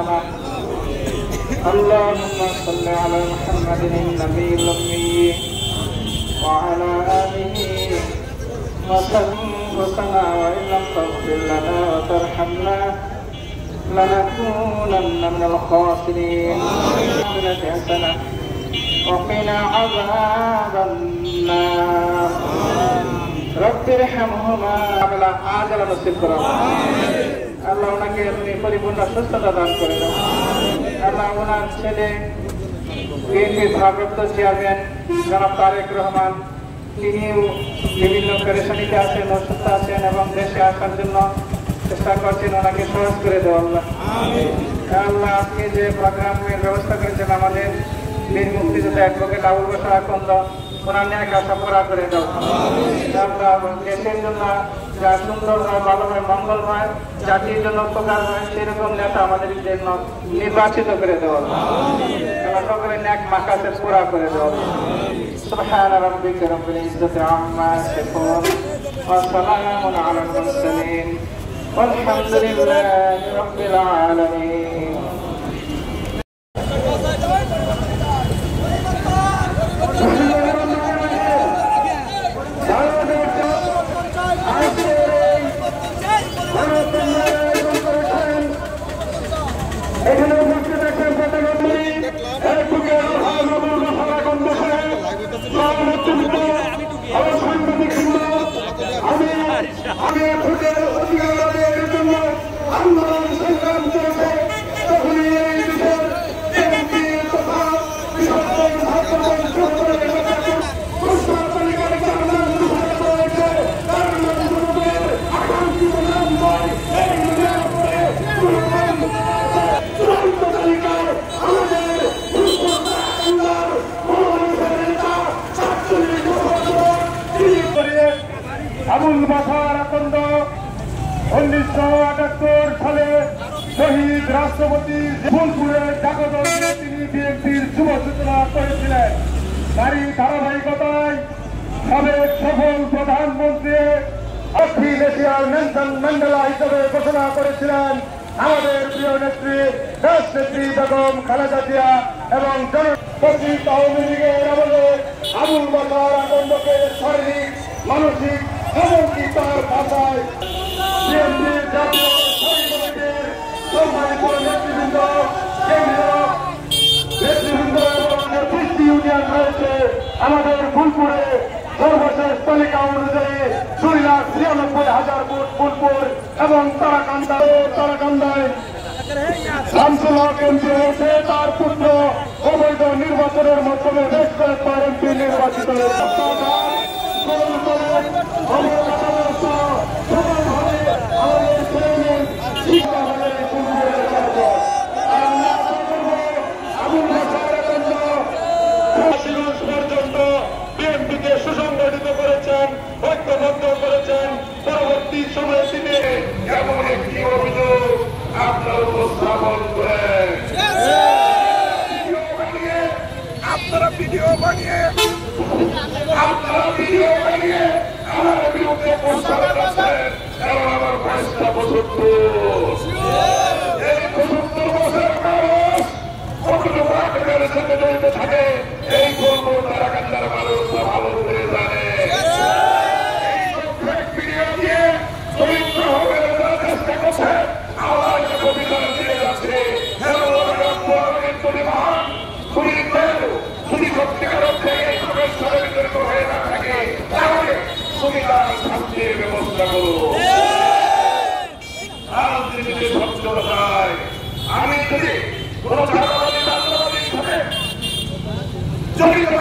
وارحمنا. اللهم صل على محمد النبي الأمي وعلى آله وسلم. وإن لم تغفر لنا وترحمنا لنكونن من الخاسرين. حسنة وقنا عذاب النار. رب ارحمهما ولا عاجل نصيب করো। আল্লাহ ওনাকে তুমি পরিপূর্ণ সুস্থতা দান করে দাও। আল্লাহ ওনার ছেলে বিএনপির ভারপ্রাপ্ত চেয়ারম্যান জনাব তারেক রহমান, তিনিও বিভিন্ন পেরেশানিতে আছেন, অসুস্থ আছেন এবং দেশে আসার জন্য চেষ্টা করছেন, ওনাকে সহজ করে দেওয়া। আল্লাহ আল্লাহ আজকে যে প্রোগ্রামের ব্যবস্থা করেছেন আমাদের বীর মুক্তিযোদ্ধা অ্যাডভোকেট আবুল বাশার আকন্দ, ওনার ন্যায় আশা পুরা করে দাও। দেশের জন্য যা সুন্দর হয়, ভালো হয়, মঙ্গল হয়, জাতির জন্য উপকার হয়, সেরকম নেতা আমাদের জন্য নির্বাচিত করে দেওয়া। সকলের ন্যাক মাকাসে পুরা করে দেওয়া। سبحان ربك رب العزة عما يصفون وسلام على المرسلين والحمد لله رب العالمين. আবুল বাশার আকন্দ 1978 সালে শহীদ রাষ্ট্রপতি ফুলপুরের জাগদলে তিনি বিএনপির শুভ সূচনা করেছিলেন। তারই ধারাবাহিকতায় সাবেক সফল প্রধানমন্ত্রী দক্ষিণ এশিয়ার নেলসন ম্যান্ডেলা হিসেবে ঘোষণা করেছিলেন আমাদের প্রিয় নেত্রী দেশনেত্রী বেগম খালেদা জিয়া এবং জনপ্রতিনিধি আওয়ামী লীগের আমলে আবুল বাশার আকন্দকে শারীরিক, মানসিক এমনকি তার ভাষায় বিএনপির জাতীয় কমিটির সম্মানিত নেতৃবৃন্দ, কেন্দ্রীয় নেতৃবৃন্দ এবং নেতৃত্ব ইউনিয়ন রয়েছে আমাদের ফুলপুরে। সর্বশেষ তালিকা অনুযায়ী 2,93,000 ভোট ফুলপুর এবং তারাকান্দায় শামসুল হক এমপি হয়েছে। তার পুত্র অবৈধ নির্বাচনের মাধ্যমে বেশ কয়েকবার এমপি নির্বাচিত হয়েছে। পর্যন্ত বিএনপিকে সুসংগঠিত করেছেন, ঐক্যবদ্ধ করেছেন। পরবর্তী সময়ে তিনি এমন একটি অভিযোগ আপনার উপস্থাপন করেন, আপনারা ভিডিও বানিয়ে আমার বিরুদ্ধে প্রস্তাব রাখছেন। কারণ আমার বয়সটা 75, এই 75 বছর বয়স কতটুকু আগ্রহের সাথে জড়িত থাকে এই গল্প তারাকান্দার মানুষ ভালো করে জানে। ভিডিও দিয়ে চরিত্র হবে চেষ্টা করছে, আওয়াজকে কবিতা দিয়ে যাচ্ছে। যদি সত্যিকার অর্থে এই সমের ভিতরে হয়ে না থাকে তাহলে তুমি তার শান্তির ব্যবস্থা করো। রাজনীতিতে স্বচ্ছতায় আমি যদি কোন জাতীয়তাবাদীর সাথে জড়িত